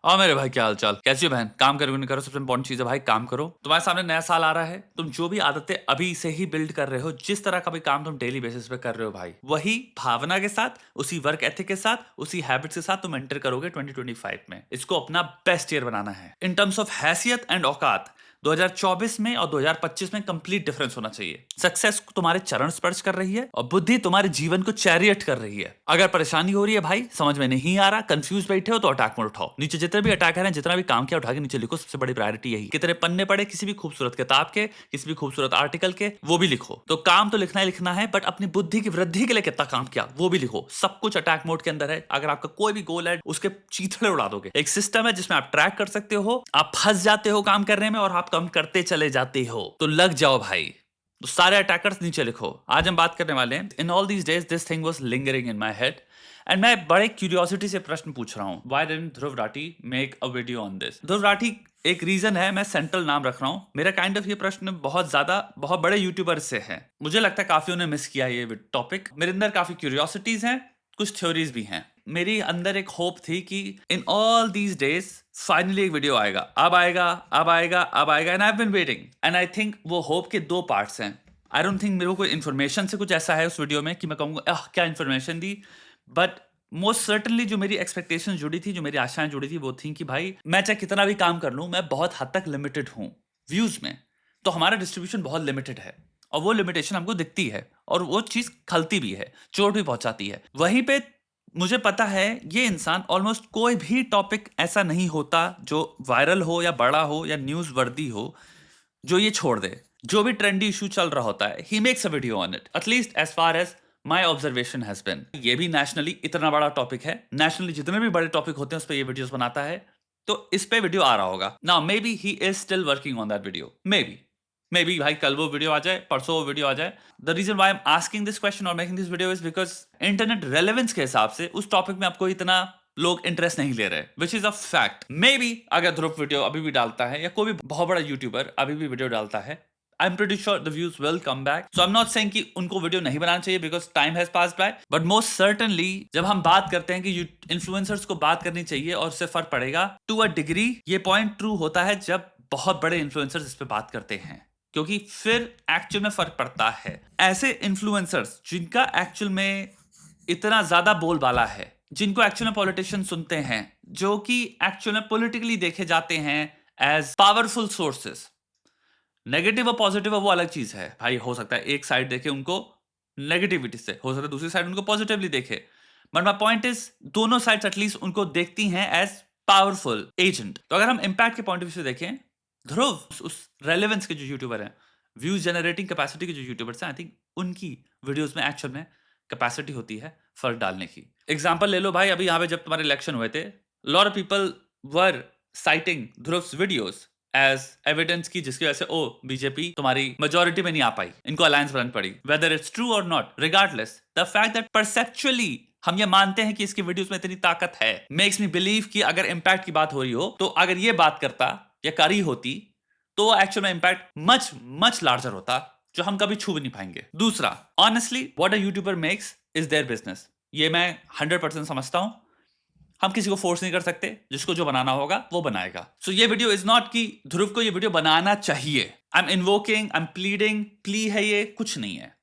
और मेरे भाई क्या हाल चाल, कैसी हो बहन? काम करो नहीं करो, सबसे इंपॉर्टेंट चीज है भाई, काम करो। तुम्हारे सामने नया साल आ रहा है, तुम जो भी आदतें अभी से ही बिल्ड कर रहे हो, जिस तरह का भी काम तुम डेली बेसिस पे कर रहे हो भाई, वही भावना के साथ, उसी वर्क एथिक के साथ, उसी हैबिट्स के साथ तुम एंटर करोगे 2025 में। इसको अपना बेस्ट ईयर बनाना है इन टर्म्स ऑफ हैसियत एंड औकात। 2024 में और 2025 में कंप्लीट डिफरेंस होना चाहिए। सक्सेस तुम्हारे चरण स्पर्श कर रही है और बुद्धि तुम्हारे जीवन को चैरियट कर रही है। अगर परेशानी हो रही है भाई, समझ में नहीं आ रहा, कंफ्यूज बैठे हो, तो अटैक मोड उठाओ। नीचे जितने भी अटैक है, जितना भी काम किया, उठा के नीचे लिखो। सबसे बड़ी प्रायोरिटी यही। कितने पन्ने पड़े किसी भी खूबसूरत किताब के, किसी भी खूबसूरत आर्टिकल के, वो भी लिखो। तो काम तो लिखना ही लिखना है, बट अपनी बुद्धि की वृद्धि के लिए कितना काम किया वो भी लिखो। सब कुछ अटैक मोड के अंदर है। अगर आपका कोई भी गोल है, उसके चीथड़े उड़ा दोगे। एक सिस्टम है जिसमें आप ट्रैक कर सकते हो, आप फंस जाते हो काम करने में और आप काम करते चले जाते हो। तो लग जाओ भाई। तो सारे अटैकर्स नीचे लिखो। आज हम बात करने वाले हैं, in all these days this thing was lingering in my head and मैं बड़े क्यूरियोसिटी से प्रश्न पूछ रहा हूं, why didn't Dhruv Rathee make a video on this? Dhruv Rathee एक रीजन है, मैं सेंट्रल नाम रख रहा हूं। मेरा काइंड ऑफ ये प्रश्न बहुत बड़े यूट्यूबर से है। मुझे लगता है काफी उन्हें मिस किया ये टॉपिक। मेरे अंदर काफी क्यूरियोसिटीज हैं, कुछ थ्योरीज भी हैं। मेरी अंदर एक होप थी कि in all these days finally एक वीडियो आएगा, अब आएगा, अब आएगा, अब आएगा, and I have been waiting. And I think वो होप के दो पार्ट्स हैं। आई डोंट थिंक मेरे को कोई इन्फॉर्मेशन से कुछ ऐसा है उस वीडियो में कि मैं कहूँगा क्या information the, but most certainly जो मेरी एक्सपेक्टेशन जुड़ी थी, जो मेरी आशाएं जुड़ी थी, वो थी कि भाई मैं चाहे कितना भी काम कर लूं, मैं बहुत हद तक लिमिटेड हूं व्यूज में। तो हमारा डिस्ट्रीब्यूशन बहुत लिमिटेड है और वो लिमिटेशन हमको दिखती है और वो चीज खलती भी है, चोट भी पहुंचाती है। वहीं पे मुझे पता है ये इंसान ऑलमोस्ट कोई भी टॉपिक ऐसा नहीं होता जो वायरल हो या बड़ा हो या न्यूज वर्दी हो जो ये छोड़ दे। जो भी ट्रेंडी इशू चल रहा होता है, he makes a video on it, at least as far as my observation has been. ये भी नेशनली इतना बड़ा टॉपिक है, नेशनली जितने भी बड़े टॉपिक होते हैं उस पर ये वीडियोस बनाता है, तो इस पे वीडियो आ रहा होगा। Now may be he is still working on that video, may be भाई कल वो वीडियो आ जाए, परसों वो वीडियो आ जाए। The reason why am asking this question और making this video is because internet relevance के हिसाब से उस टॉपिक में आपको इतना लोग इंटरेस्ट नहीं ले रहे, which is a fact. May be अगर ध्रुव वीडियो अभी भी डालता है या कोई भी बहुत बड़ा यूट्यूबर अभी भी वीडियो डालता है, I'm pretty sure the views will come back. So I'm not saying कि उनको वीडियो नहीं बनाना चाहिए because time has passed by. But most certainly जब हम बात करते हैं कि इन्फ्लुएंसर्स को बात करनी चाहिए और उससे फर्क पड़ेगा, to a degree ये पॉइंट ट्रू होता है जब बहुत बड़े इन्फ्लुएंसर्स इस पे बात करते हैं, क्योंकि फिर एक्चुअल में फर्क पड़ता है। ऐसे इन्फ्लुएंसर्स जिनका एक्चुअल में इतना ज्यादा बोलबाला है, जिनको एक्चुअल में पॉलिटिशियन सुनते हैं, जो कि एक्चुअल में पॉलिटिकली देखे जाते हैं एज पावरफुल सोर्सेस। नेगेटिव और पॉजिटिव वो अलग चीज है भाई। हो सकता है एक साइड देखे उनको नेगेटिविटी से, हो सकता है दूसरी साइड उनको पॉजिटिवली देखे, बट माय पॉइंट इज दोनों साइड्स एटलीस्ट उनको देखती हैं एज पावरफुल एजेंट। तो अगर हम इंपैक्ट के पॉइंट ऑफ व्यू से देखें, ध्रुव उस रेलेवेंस के जो यूट्यूबर हैं, व्यूज जनरेटिंग कैपेसिटी के जो यूट्यूबर्स हैं, आई थिंक उनकी वीडियोस में एक्चुअल में कैपेसिटी होती है फर्क डालने की। एग्जाम्पल ले लो भाई, अभी यहाँ पे जब तुम्हारे इलेक्शन हुए थे, lot of people were citing Dhruv's videos as evidence की, जिसकी वजह से ओ बीजेपी तुम्हारी मेजोरिटी में नहीं आ पाई, इनको अलायंस बनानी पड़ी। Whether it's true or not, regardless the fact that perceptually हम ये मानते हैं कि इसकी वीडियोस में इतनी ताकत है, मेक्स मी बिलीव कि अगर इंपैक्ट की बात हो रही हो, तो अगर ये बात करता या करी होती तो एक्चुअल में इंपैक्ट मच मच लार्जर होता, जो हम कभी छू भी नहीं पाएंगे। दूसरा, honestly what a YouTuber makes is their business. ये मैं 100% समझता हूं। हम किसी को फोर्स नहीं कर सकते, जिसको जो बनाना होगा वो बनाएगा। सो ये वीडियो इज नॉट कि ध्रुव को ये वीडियो बनाना चाहिए। I am invoking, I am pleading, plea है ये, कुछ नहीं है।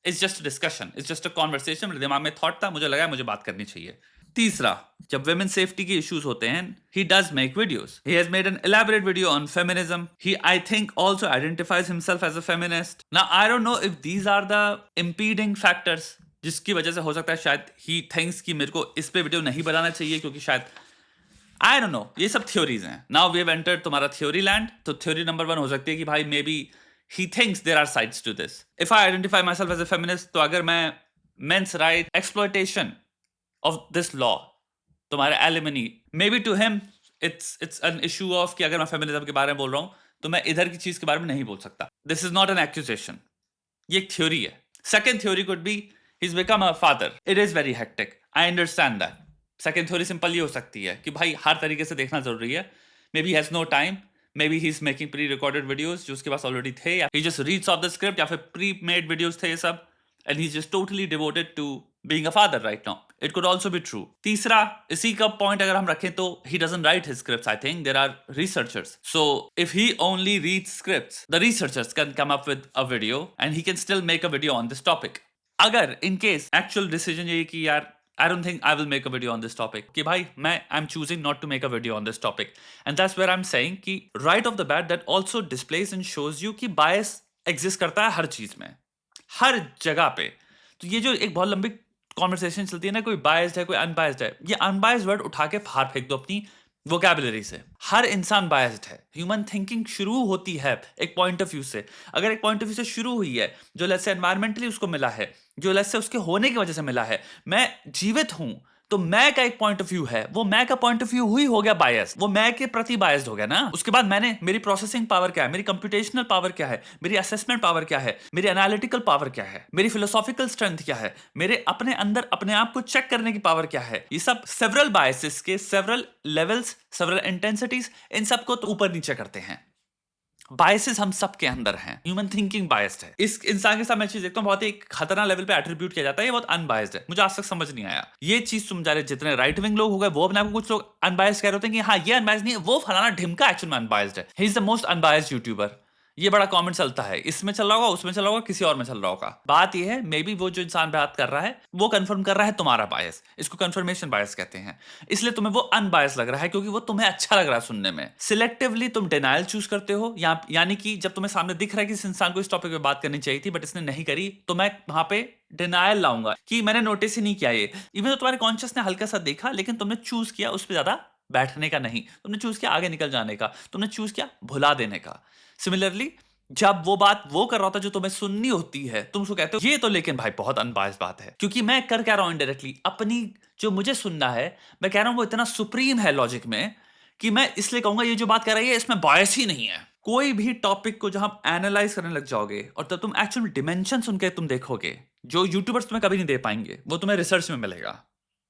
It's just discussion, it's just a conversation. मेरे दिमाग में थॉट था, मुझे लगा मुझे बात करनी चाहिए। तीसरा, जब वुमेन सेफ्टी के इश्यूज होते हैं, he does make videos. He has made an elaborate video on feminism. He, I think, also identifies himself as a feminist. Now, I don't know if these are the impeding factors जिसकी वजह से हो सकता है शायद he thinks कि मेरे को इस पे वीडियो नहीं बनाना चाहिए, क्योंकि शायद I don't know, ये सब थ्योरीज हैं। Now we have entered तुम्हारा थ्योरी लैंड। तो थ्योरी नंबर 1 हो सकती है कि भाई may be he thinks there are sides to this. If I identify myself as a feminist, तो अगर मैं men's right exploitation of this law, तुम्हारे alimony, may be to him it's an issue of कि अगर मैं feminism के बारे में बोल रहा हूं तो मैं इधर की चीज के बारे में नहीं बोल सकता। This is not an accusation, ये एक थ्योरी है। Second theory could be he is become a father, it is very hectic, I understand that. Second theory simple ये हो सकती है कि भाई हर तरीके से देखना जरूरी है। Maybe has no time, maybe he is making pre recorded videos जो उसके पास ऑलरेडी थे, या he just reads off the script, या फिर प्री मेड वीडियोस थे ये सब, and he is just totally devoted to being a father right now. It could also be true. तीसरा, इसी का पॉइंट अगर हम रखें तो he doesn't write his scripts. I think there are researchers. So if he only reads scripts, the researchers can come up with a video and he can still make a video on this topic. अगर in case actual decision ये कि यार I don't think I will make a video on this topic. कि भाई मैं I'm choosing not to make a video on this topic. And that's where I'm saying कि right off the bat that also displays and shows you कि bias exist करता है हर चीज में, हर जगह पे. तो ये जो एक बहुत लंबी कॉन्वर्सेशन चलती है ना, कोई बायस्ड है कोई अनबायस्ड है, ये अनबायस्ड वर्ड उठा के बाहर फेंक दो अपनी वोकैबुलरी से. हर इंसान बायस्ड है. ह्यूमन थिंकिंग शुरू होती है एक पॉइंट ऑफ व्यू से. अगर एक पॉइंट ऑफ व्यू से शुरू हुई है जो लेट्स से एनवायरमेंटली उसको मिला है, जो लेट्स से उसके होने की वजह से मिला है, मैं जीवित हूं तो मैं का एक पॉइंट ऑफ व्यू है, वो मैं का पॉइंट ऑफ व्यू हुई हो गया बायस, वो मैं के प्रति बायस्ड हो गया ना. उसके बाद मैंने मेरी प्रोसेसिंग पावर क्या है, मेरी कंप्यूटेशनल पावर क्या है, मेरी असेसमेंट पावर क्या है, मेरी एनालिटिकल पावर क्या है, मेरी फिलोसॉफिकल स्ट्रेंथ क्या है, मेरे अपने अंदर अपने आप को चेक करने की पावर क्या है. ये सब सेवरल बायसेस के सेवरल लेवल्स, सेवरल इंटेंसिटीज, इन सबको तो ऊपर नीचे करते हैं. बायसेस हम सब के अंदर हैं. ह्यूमन थिंकिंग बायस्ड है. इस इंसान के साथ मैं चीज देखता हूँ बहुत ही खतरनाक लेवल पे एट्रीब्यूट किया जाता है, ये बहुत अनबायस्ड है. मुझे आज तक समझ नहीं आया ये चीज. तुम जा रहे जितने राइट विंग लोग हो गए वो अपने आपको कुछ लोग अनबायस्ड कह रहे होते हैं कि हाँ ये अनबायस्ड नहीं है, वो फलाना ढिमका एक्चुअल में अनबायस्ड है. He is the most unbiased YouTuber. ये बड़ा कमेंट चलता है, इसमें चल रहा होगा, उसमें चल रहा होगा, किसी और में चल रहा होगा. बात ये है मे बी वो जो इंसान बात कर रहा है वो कंफर्म कर रहा है तुम्हारा बायस. इसको कंफर्मेशन बायस कहते हैं. इसलिए तुम्हें वो अनबायस लग रहा है क्योंकि वो तुम्हें अच्छा लग रहा है सुनने में. सिलेक्टिवली तुम डिनायल चूज करते हो, यानी कि जब तुम्हें सामने दिख रहा है कि इस इंसान को इस टॉपिक पे बात करनी चाहिए थी बट इसने नहीं करी, तो मैं वहां पे डिनायल लाऊंगा कि मैंने नोटिस ही नहीं किया ये. इवन तो तुम्हारे कॉन्शियस ने हल्का सा देखा लेकिन तुमने चूज किया उस पर ज्यादा बैठने का नहीं, तुमने चूज किया आगे निकल जाने का, तुमने चूज किया भुला देने का. सिमिलरली जब वो बात वो कर रहा था जो तुम्हें सुननी होती है, तुम उसको कहते हो ये तो लेकिन भाई बहुत अनबायस्ड बात है. क्योंकि मैं कर क्या रहा हूं इनडायरेक्टली, अपनी जो मुझे सुनना है मैं कह रहा हूं वो इतना सुप्रीम है लॉजिक में कि मैं इसलिए कहूंगा ये जो बात कर रही है इसमें बायस ही नहीं है. कोई भी टॉपिक को जहां एनालाइज करने लग जाओगे और तब तुम एक्चुअल डिमेंशन सुन के तुम देखोगे जो यूट्यूबर्स तुम्हें कभी नहीं दे पाएंगे, वो तुम्हें रिसर्च में मिलेगा.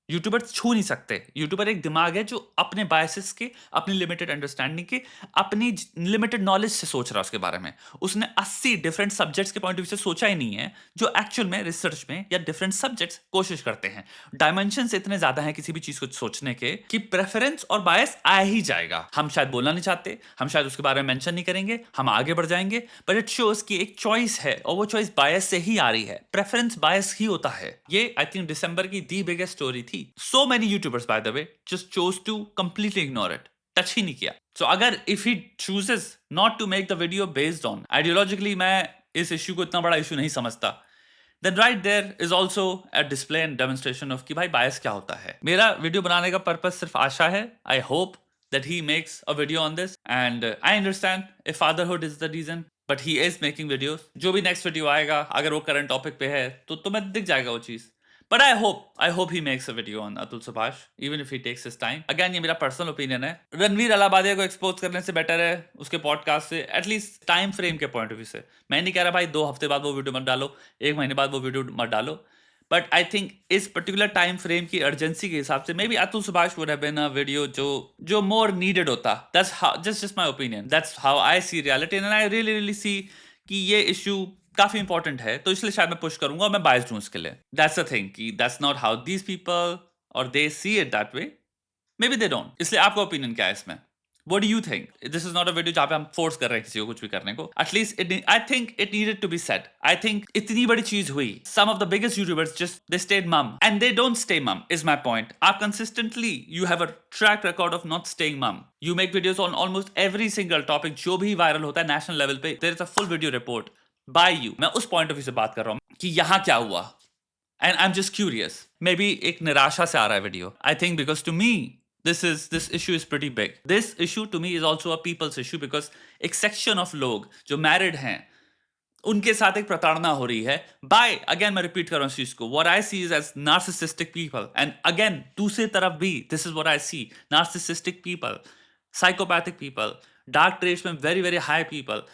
यूट्यूबर छू नहीं सकते. यूट्यूबर एक दिमाग है जो अपने बायसेस के, अपनी लिमिटेड अंडरस्टैंडिंग के, अपनी लिमिटेड नॉलेज से सोच रहा है उसके बारे में. उसने 80 डिफरेंट सब्जेक्ट्स के पॉइंट ऑफ व्यू से सोचा ही नहीं है जो एक्चुअल में रिसर्च में या डिफरेंट सब्जेक्ट्स कोशिश करते हैं. डायमेंशंस इतने ज्यादा हैं किसी भी चीज को सोचने के कि प्रेफरेंस और बायस आ ही जाएगा. हम शायद बोलना नहीं चाहते, हम शायद उसके बारे में मेंशन नहीं करेंगे, हम आगे बढ़ जाएंगे, बट इट शोज कि एक चॉइस है और वो चॉइस बायस से ही आ रही है. प्रेफरेंस बायस ही होता है. ये आई थिंक दिसंबर की दी बिगेस्ट स्टोरी थी. So many YouTubers, by the way, just chose to completely ignore it. Touch ही नहीं किया. So अगर if he chooses not to make the video based on ideologically, मैं इस इश्यू को इतना बड़ा इश्यू नहीं समझता, then right there is also a display and demonstration of कि भाई बायस क्या होता है. मेरा वीडियो बनाने का पर्पस सिर्फ आशा है. I hope that he makes a video on this and I understand if fatherhood is the reason, but he is making videos. जो भी next video आएगा अगर वो करंट टॉपिक पे है तो तुम्हें दिख जाएगा वो चीज. But I hope he makes a video on Atul Subhash, even if he takes his time. Again, ये मेरा पर्सनल ओपिनियन है. रणवीर अलाहाबादिया को एक्सपोज करने से बेटर है उसके पॉडकास्ट से, एटलीस्ट टाइम फ्रेम के पॉइंट ऑफ व्यू से. मैं नहीं कह रहा भाई 2 हफ्ते बाद वो वीडियो मत डालो, 1 महीने बाद वो वीडियो मत डालो, बट आई थिंक इस पर्टिकुलर टाइम फ्रेम की अर्जेंसी के हिसाब से may be Atul Subhash would have been a video जो मोर नीडेड होता. That's how, just my opinion, that's how I see reality and I really see कि ये इशू काफी इंपॉर्टेंट है, तो इसलिए शायद मैं पुश करूंगा और मैं बायस्ड हूं इसके लिए. दैट्स द थिंग कि that's not how these people or they see it that way, maybe they don't. इसलिए आपका ओपिनियन क्या है इसमें? What do you think? This is not a video जहाँ पे हम फोर्स कर रहे हैं किसी को कुछ भी करने को. At least I think it needed to be said. I think इतनी बड़ी चीज हुई. Some of the biggest YouTubers just they stayed mum and they don't stay mum is my point. आप consistently you have a track record of not staying mum. You make videos on almost every single topic जो भी viral होता है national level पे. There is a full video report by you. मैं उस point of view से बात कर रहा हूँ कि यहाँ क्या हुआ. And I'm just curious. Maybe एक निराशा से आ रहा है video. I think because to me this issue is pretty big. This issue to me is also a people's issue because एक section of लोग जो married हैं उनके साथ एक प्रताड़ना हो रही है by, again मैं repeat कर रहा हूँ इस चीज को, what I see is as narcissistic people. And again दूसरी तरफ भी this is what I see, narcissistic people, psychopathic people, dark traits में very very high people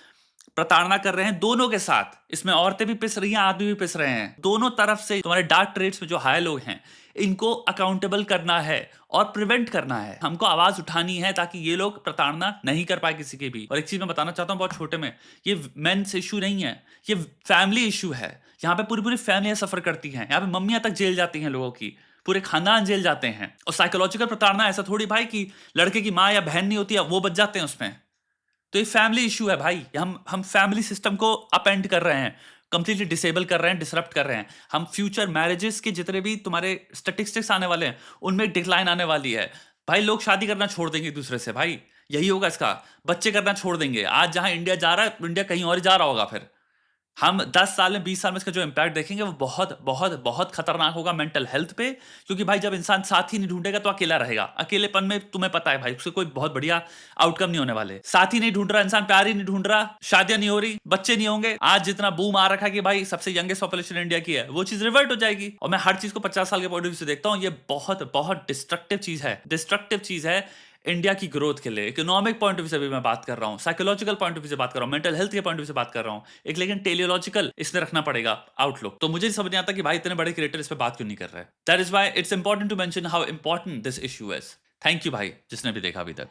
प्रताड़ना कर रहे हैं दोनों के साथ. इसमें औरतें भी पिस रही हैं, आदमी भी पिस रहे हैं. दोनों तरफ से तुम्हारे डार्क ट्रेड्स में जो हाई लोग हैं इनको अकाउंटेबल करना है और प्रिवेंट करना है। हमको आवाज उठानी है ताकि ये लोग प्रताड़ना नहीं कर पाए किसी के भी। और एक चीज मैं बताना चाहता हूँ बहुत छोटे में, ये मेंस इशू नहीं है, ये फैमिली इशू है। यहाँ पे पूरी पूरी फैमिलियां सफर करती हैं, यहाँ पे मम्मियां तक जेल जाती हैं लोगों की, पूरे खानदान जेल जाते हैं। और साइकोलॉजिकल प्रताड़ना ऐसा थोड़ी भाई कि लड़के की माँ या बहन नहीं होती है वो बच जाते हैं उसमें। तो ये फैमिली इशू है भाई। हम फैमिली सिस्टम को अपएंड कर रहे हैं, कंप्लीटली डिसेबल कर रहे हैं, डिसरप्ट कर रहे हैं। हम फ्यूचर मैरिजेस के जितने भी तुम्हारे स्टैटिस्टिक्स आने वाले हैं उनमें डिक्लाइन आने वाली है भाई। लोग शादी करना छोड़ देंगे एक दूसरे से भाई, यही होगा इसका। बच्चे करना छोड़ देंगे। आज जहां इंडिया जा रहा है, इंडिया कहीं और जा रहा होगा। फिर हम 10 साल में 20 साल में इसका जो इम्पैक्ट देखेंगे वो बहुत बहुत बहुत खतरनाक होगा मेंटल हेल्थ पे। क्योंकि भाई जब इंसान साथी नहीं ढूंढेगा तो अकेला रहेगा। अकेलेपन में तुम्हें पता है भाई उससे कोई बहुत बढ़िया आउटकम नहीं होने वाले। साथी नहीं ढूंढ रहा इंसान, प्यार ही नहीं ढूंढ रहा, शादियां नहीं हो रही, बच्चे नहीं होंगे। आज जितना बूम आ रखा है कि भाई सबसे यंगेस्ट पॉपुलेशन इंडिया की है, वो चीज रिवर्ट हो जाएगी। और मैं हर चीज को 50 साल के पॉइंट ऑफ व्यू से देखता हूँ। ये बहुत बहुत डिस्ट्रक्टिव चीज है, डिस्ट्रक्टिव चीज है इंडिया की ग्रोथ के लिए। इकोनॉमिक पॉइंट ऑफ व्यू से भी मैं बात कर रहा हूँ, साइकोलॉजिकल पॉइंट ऑफ व्यू से बात कर रहा हूँ, मेंटल हेल्थ के पॉइंट ऑफ व्यू से बात कर रहा हूँ एक। लेकिन टेलियोलॉजिकल इसमें रखना पड़ेगा आउटलुक। तो मुझे समझ नहीं आता कि भाई इतने बड़े क्रिएटर इस पे बात क्यों नहीं कर रहे। That is why it's important to mention how important this issue is. Thank you भाई जिसने भी देखा अभी तक।